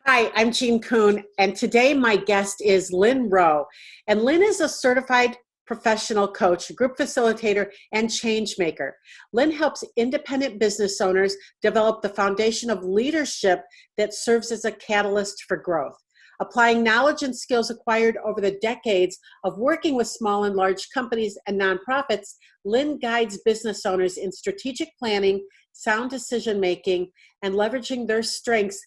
Hi, I'm Jean Kuhn, and today my guest is Lynn Rowe. And Lynn is a certified professional coach, group facilitator, and change maker. Lynn helps independent business owners develop the foundation of leadership that serves as a catalyst for growth. Applying knowledge and skills acquired over the decades of working with small and large companies and nonprofits, Lynn guides business owners in strategic planning, sound decision making, and leveraging their strengths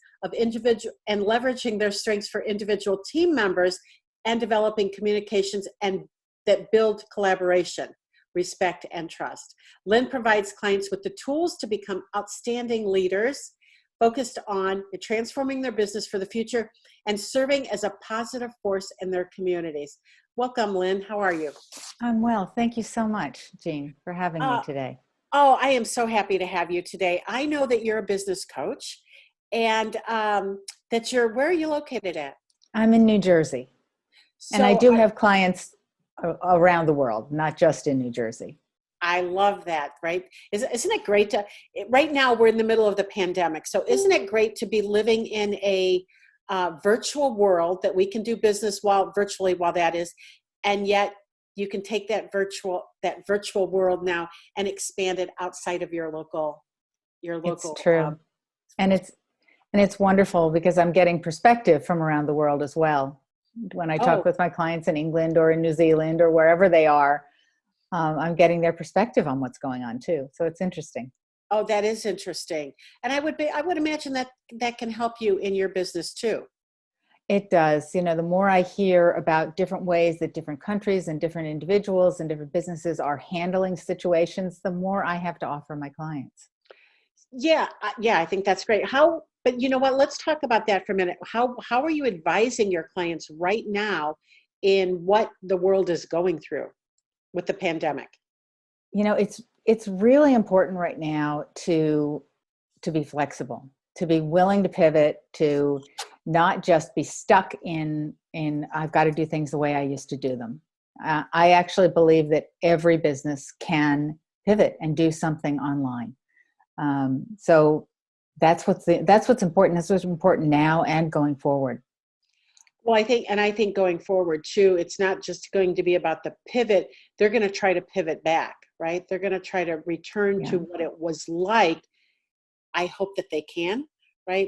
for individual team members and developing communications and that build collaboration, respect, and trust. Lynn provides clients with the tools to become outstanding leaders focused on transforming their business for the future and serving as a positive force in their communities. Welcome, Lynn. How are you? I'm well. Thank you so much, Jean, for having me today. Oh, I am so happy to have you today. I know that you're a business coach and where are you located at? I'm in New Jersey. And I do have clients around the world, not just in New Jersey. I love that, right? Isn't it great right now we're in the middle of the pandemic. So isn't it great to be living in a virtual world that we can do business virtually while that is, and yet you can take that virtual world now and expand it outside of your local. It's true. And it's wonderful because I'm getting perspective from around the world as well. When I talk with my clients in England or in New Zealand or wherever they are, I'm getting their perspective on what's going on too. So it's interesting. Oh, that is interesting. And I would imagine that can help you in your business too. It does. You know, the more I hear about different ways that different countries and different individuals and different businesses are handling situations, the more I have to offer my clients. Yeah, I think that's great. But you know what? Let's talk about that for a minute. How are you advising your clients right now in what the world is going through with the pandemic? You know, it's really important right now to be flexible, to be willing to pivot, to not just be stuck in I've got to do things the way I used to do them. I actually believe that every business can pivot and do something online. So that's what's important. That's what's important now and going forward. Well, I think going forward too, it's not just going to be about the pivot. They're going to try to pivot back, right? They're going to try to return to what it was like. I hope that they can, right?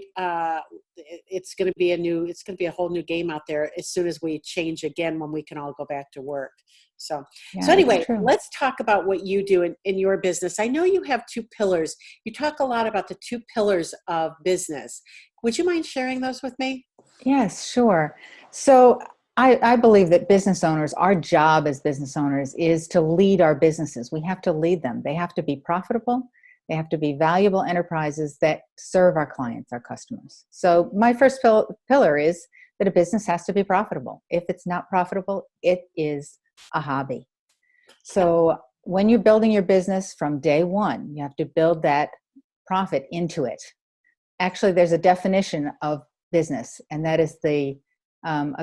It's going to be a whole new game out there as soon as we change again, when we can all go back to work. So anyway, let's talk about what you do in your business. I know you have two pillars. You talk a lot about the two pillars of business. Would you mind sharing those with me? Yes, sure. So I believe that business owners, our job as business owners is to lead our businesses. We have to lead them. They have to be profitable. They have to be valuable enterprises that serve our clients, our customers. So my first pillar is that a business has to be profitable. If it's not profitable, it is a hobby. So when you're building your business from day one, you have to build that profit into it. Actually, there's a definition of business, and that is a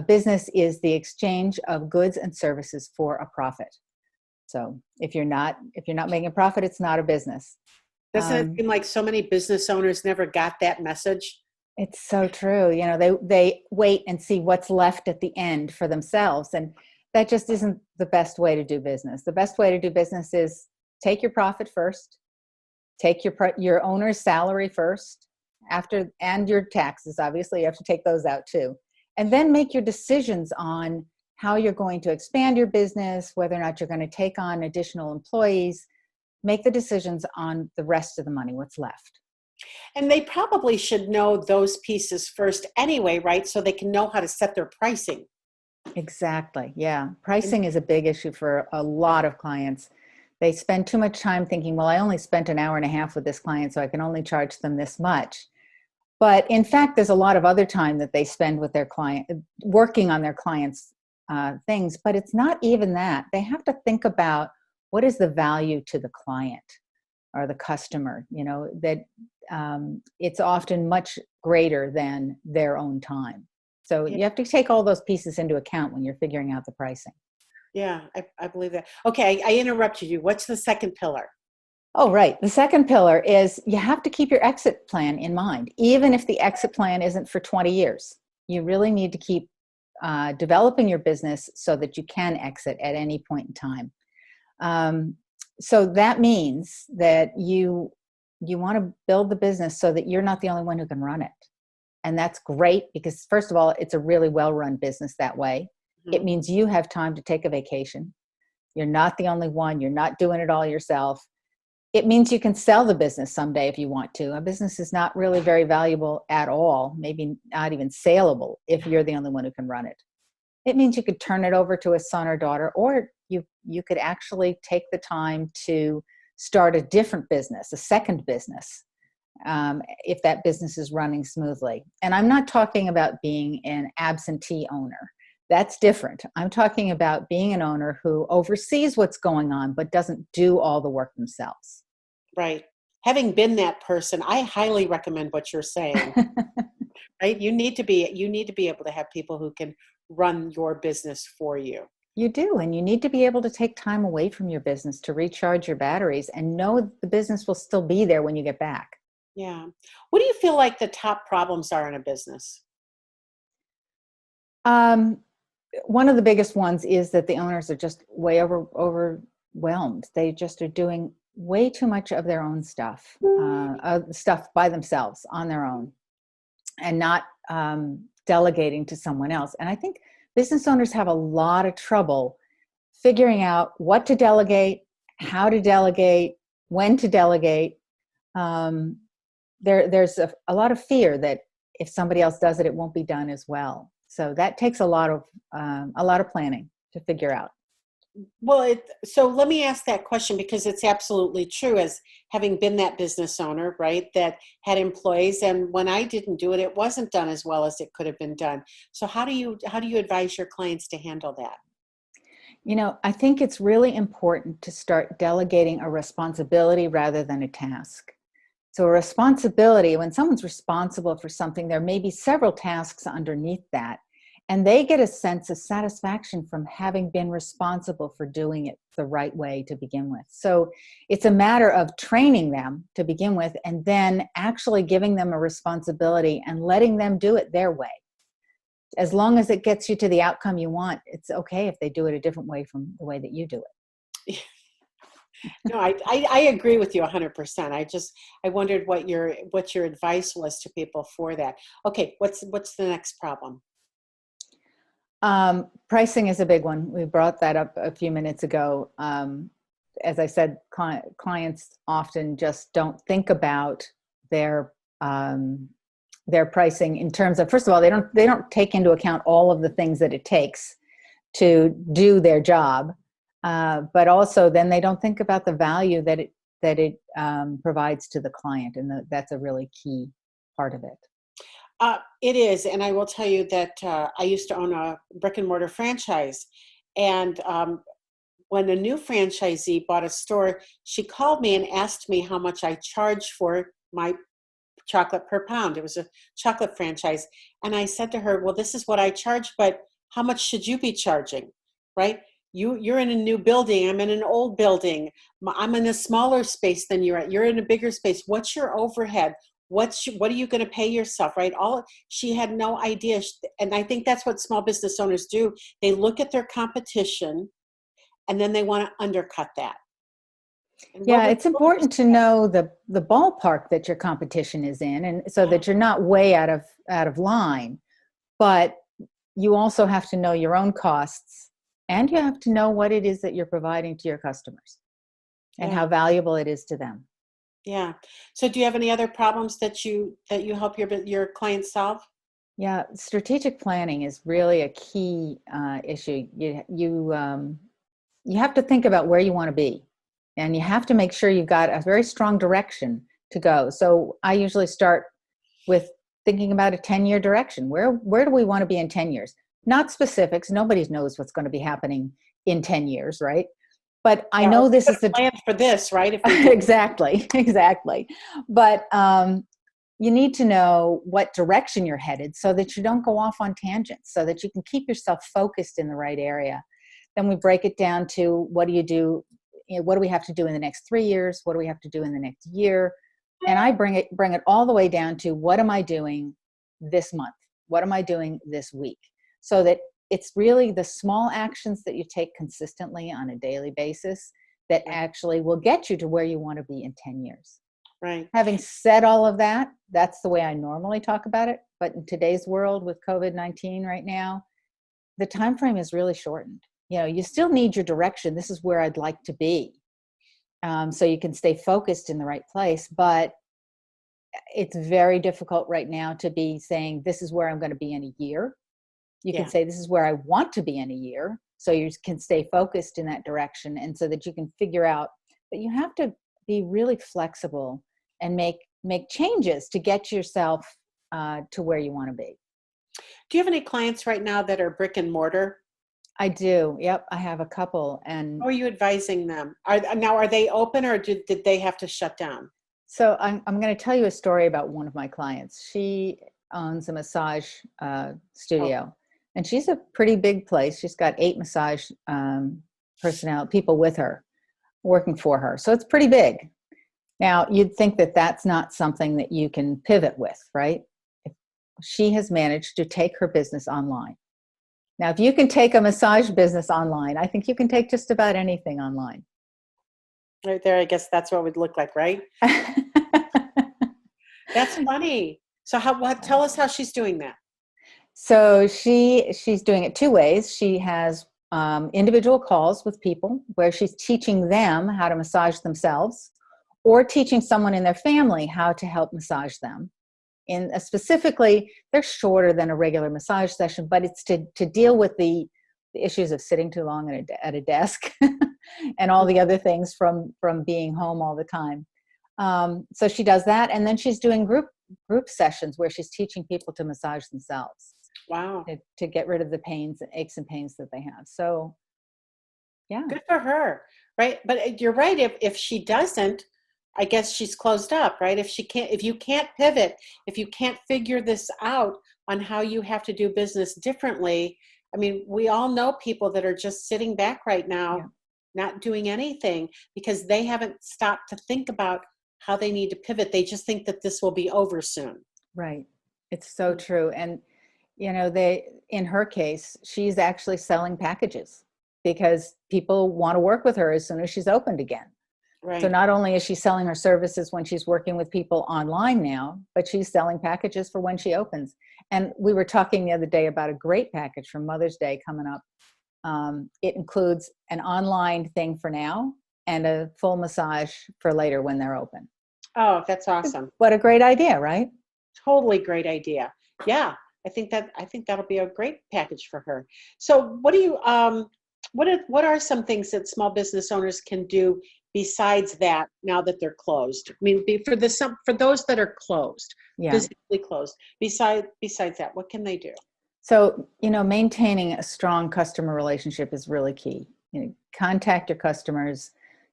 business is the exchange of goods and services for a profit. So if you're not making a profit, it's not a business. Doesn't it seem like so many business owners never got that message? It's so true. You know, they wait and see what's left at the end for themselves, and that just isn't the best way to do business. The best way to do business is take your profit first, take your owner's salary first, and your taxes. Obviously, you have to take those out too, and then make your decisions on how you're going to expand your business, whether or not you're going to take on additional employees. Make the decisions on the rest of the money, what's left. And they probably should know those pieces first anyway, right? So they can know how to set their pricing. Exactly. Yeah. Pricing is a big issue for a lot of clients. They spend too much time thinking, well, I only spent an hour and a half with this client, so I can only charge them this much. But in fact, there's a lot of other time that they spend with their client, working on their clients' things. But it's not even that. They have to think about, what is the value to the client or the customer? You know, that it's often much greater than their own time. So you have to take all those pieces into account when you're figuring out the pricing. Yeah, I believe that. Okay, I interrupted you. What's the second pillar? Oh, right. The second pillar is you have to keep your exit plan in mind, even if the exit plan isn't for 20 years. You really need to keep developing your business so that you can exit at any point in time. So that means that you want to build the business so that you're not the only one who can run it. And that's great because, first of all, it's a really well-run business that way. Mm-hmm. It means you have time to take a vacation. You're not the only one. You're not doing it all yourself. It means you can sell the business someday if you want to. A business is not really very valuable at all, maybe not even saleable if you're the only one who can run it. It means you could turn it over to a son or daughter, or you could actually take the time to start a different business, a second business, if that business is running smoothly. And I'm not talking about being an absentee owner. That's different. I'm talking about being an owner who oversees what's going on, but doesn't do all the work themselves. Right. Having been that person, I highly recommend what you're saying. Right? You need to be able to have people who can run your business for you. You do, and you need to be able to take time away from your business to recharge your batteries and know the business will still be there when you get back. Yeah. What do you feel like the top problems are in a business? One of the biggest ones is that the owners are just way overwhelmed. They just are doing way too much of their own stuff by themselves on their own, and not delegating to someone else. And I think business owners have a lot of trouble figuring out what to delegate, how to delegate, when to delegate. There's a lot of fear that if somebody else does it, it won't be done as well. So that takes a lot of planning to figure out. Well, so let me ask that question because it's absolutely true, as having been that business owner, right, that had employees, and when I didn't do it, it wasn't done as well as it could have been done. So how do you advise your clients to handle that? You know, I think it's really important to start delegating a responsibility rather than a task. So a responsibility, when someone's responsible for something, there may be several tasks underneath that. And they get a sense of satisfaction from having been responsible for doing it the right way to begin with. So it's a matter of training them to begin with, and then actually giving them a responsibility and letting them do it their way. As long as it gets you to the outcome you want, it's okay if they do it a different way from the way that you do it. No, I agree with you 100%. I wondered what your advice was to people for that. Okay, what's the next problem? Pricing is a big one. We brought that up a few minutes ago. As I said, clients often just don't think about their pricing in terms of, first of all, they don't take into account all of the things that it takes to do their job, but also then they don't think about the value that it provides to the client, and that's a really key part of it. It is, and I will tell you that I used to own a brick and mortar franchise, and when a new franchisee bought a store, she called me and asked me how much I charged for my chocolate per pound. It was a chocolate franchise, and I said to her, "Well, this is what I charge, but how much should you be charging?" Right? You're in a new building. I'm in an old building. I'm in a smaller space than you're at. You're in a bigger space. What's your overhead? What are you going to pay yourself, right? She had no idea. And I think that's what small business owners do. They look at their competition and then they want to undercut that. Yeah, it's important to know the ballpark that your competition is in, and so that you're not way out of line. But you also have to know your own costs, and you have to know what it is that you're providing to your customers and how valuable it is to them. Yeah. So do you have any other problems that you help your clients solve? Yeah, strategic planning is really a key issue. You have to think about where you want to be, and you have to make sure you've got a very strong direction to go. So I usually start with thinking about a 10-year direction. Where do we want to be in 10 years? Not specifics. Nobody knows what's going to be happening in 10 years, right? But I know this is the plan for this, right? If we exactly. But you need to know what direction you're headed so that you don't go off on tangents, so that you can keep yourself focused in the right area. Then we break it down to what do you do what do we have to do in the next 3 years? What do we have to do in the next year? And I bring it all the way down to, what am I doing this month? What am I doing this week? So that it's really the small actions that you take consistently on a daily basis that actually will get you to where you want to be in 10 years. Right. Having said all of that, that's the way I normally talk about it. But in today's world with COVID-19 right now, the time frame is really shortened. You still need your direction. This is where I'd like to be. So you can stay focused in the right place. But it's very difficult right now to be saying, this is where I'm going to be in a year. You can say, this is where I want to be in a year. So you can stay focused in that direction, and so that you can figure out that you have to be really flexible and make changes to get yourself to where you want to be. Do you have any clients right now that are brick and mortar? I do. Yep. I have a couple. And how are you advising them? Are they open, or did they have to shut down? So I'm going to tell you a story about one of my clients. She owns a massage studio, and she's a pretty big place. She's got 8 massage people with her, working for her. So it's pretty big. Now, you'd think that that's not something that you can pivot with, right? She has managed to take her business online. Now, if you can take a massage business online, I think you can take just about anything online. Right there, I guess that's what it would look like, right? That's funny. So tell us how she's doing that. So she's doing it 2 ways. She has individual calls with people where she's teaching them how to massage themselves, or teaching someone in their family how to help massage them. And specifically, they're shorter than a regular massage session, but it's to deal with the issues of sitting too long at a desk and all the other things from being home all the time. So she does that, and then she's doing group sessions where she's teaching people to massage themselves. Wow. To get rid of the pains and aches and pains that they have. So, yeah. Good for her, right? But you're right. If she doesn't, I guess she's closed up, right? If you can't pivot, if you can't figure this out on how you have to do business differently, I mean, we all know people that are just sitting back right now, not doing anything because they haven't stopped to think about how they need to pivot. They just think that this will be over soon. Right. It's so true. And, in her case, she's actually selling packages because people want to work with her as soon as she's opened again. Right. So not only is she selling her services when she's working with people online now, but she's selling packages for when she opens. And we were talking the other day about a great package for Mother's Day coming up. It includes an online thing for now and a full massage for later when they're open. Oh, that's awesome. What a great idea, right? Totally great idea. Yeah. I think that'll be a great package for her. So what do you, what are some things that small business owners can do besides that now that they're closed? I mean, for those that are closed, physically closed, besides that, what can they do? So, maintaining a strong customer relationship is really key. Contact your customers,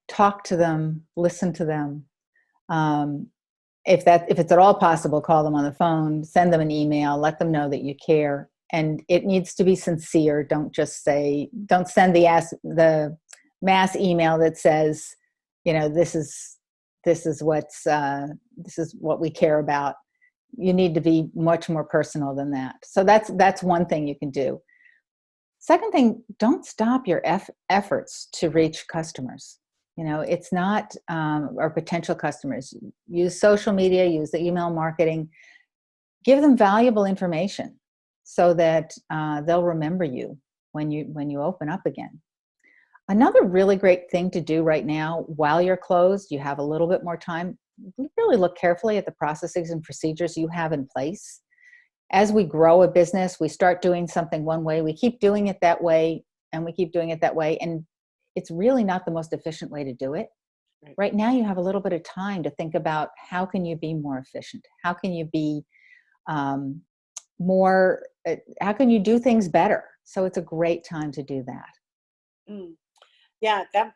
talk to them, listen to them. If it's at all possible, call them on the phone, send them an email, let them know that you care. And it needs to be sincere. Don't send the mass email that says, this is what we care about. You need to be much more personal than that. So that's one thing you can do. Second thing, don't stop your efforts to reach customers. It's not, or potential customers. Use social media, use the email marketing, give them valuable information so that they'll remember you when you open up again. Another really great thing to do right now while you're closed, you have a little bit more time, really look carefully at the processes and procedures you have in place. As we grow a business, we start doing something one way, we keep doing it that way, and we keep doing it that way. And it's really not the most efficient way to do it. Right now, you have a little bit of time to think about how can you be more efficient? How can you be how can you do things better? So it's a great time to do that. Yeah, that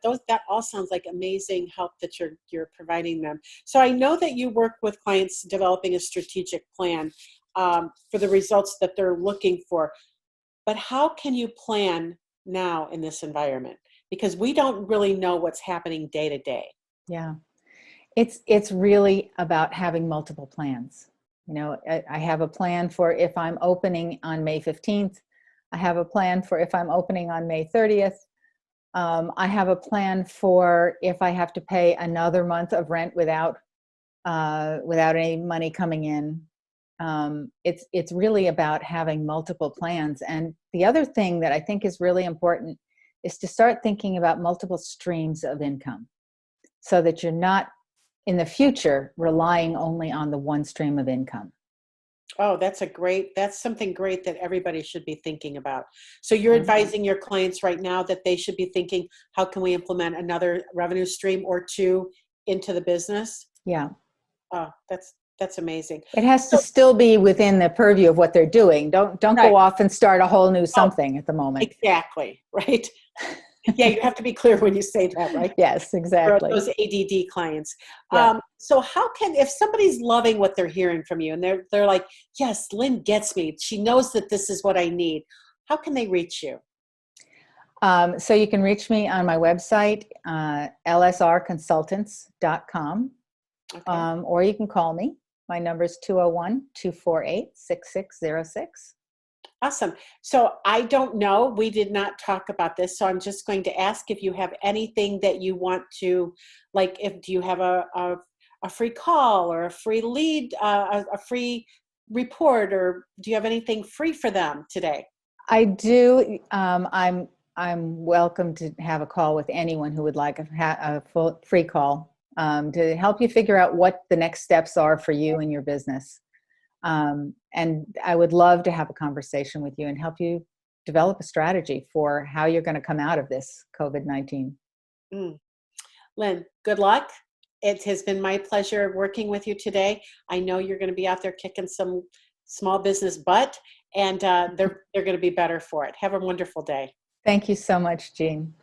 all sounds like amazing help that you're providing them. So I know that you work with clients developing a strategic plan for the results that they're looking for. But how can you plan now in this environment? because we don't really know what's happening day to day. Yeah. It's really about having multiple plans. You know, I have a plan for if I'm opening on May 15th. I have a plan for if I'm opening on May 30th. I have a plan for if I have to pay another month of rent without any money coming in. It's really about having multiple plans. And the other thing that I think is really important is to start thinking about multiple streams of income, so that you're not in the future relying only on the one stream of income. Oh, that's something great that everybody should be thinking about. So you're advising your clients right now that they should be thinking, how can we implement another revenue stream or two into the business? Yeah. Oh, that's amazing. It has to still be within the purview of what they're doing. Don't Right. go off and start a whole new something at the moment. Exactly. Right. Yeah, you have to be clear when you say that, right? Yes, exactly. For those ADD clients. Yeah. So if somebody's loving what they're hearing from you and they're like, yes, Lynn gets me. She knows that this is what I need. How can they reach you? So you can reach me on my website, lsrconsultants.com, Okay. or you can call me. My number is 201-248-6606. Awesome. So I don't know, we did not talk about this, so I'm just going to ask if you have anything that you want to, like, do you have a free call or a free lead, a free report, or do you have anything free for them today? I do. I'm welcome to have a call with anyone who would like a full free call to help you figure out what the next steps are for you and your business. And I would love to have a conversation with you and help you develop a strategy for how you're going to come out of this COVID-19. Lynn, good luck. It has been my pleasure working with you today. I know you're going to be out there kicking some small business butt, and they're going to be better for it. Have a wonderful day. Thank you so much, Jean.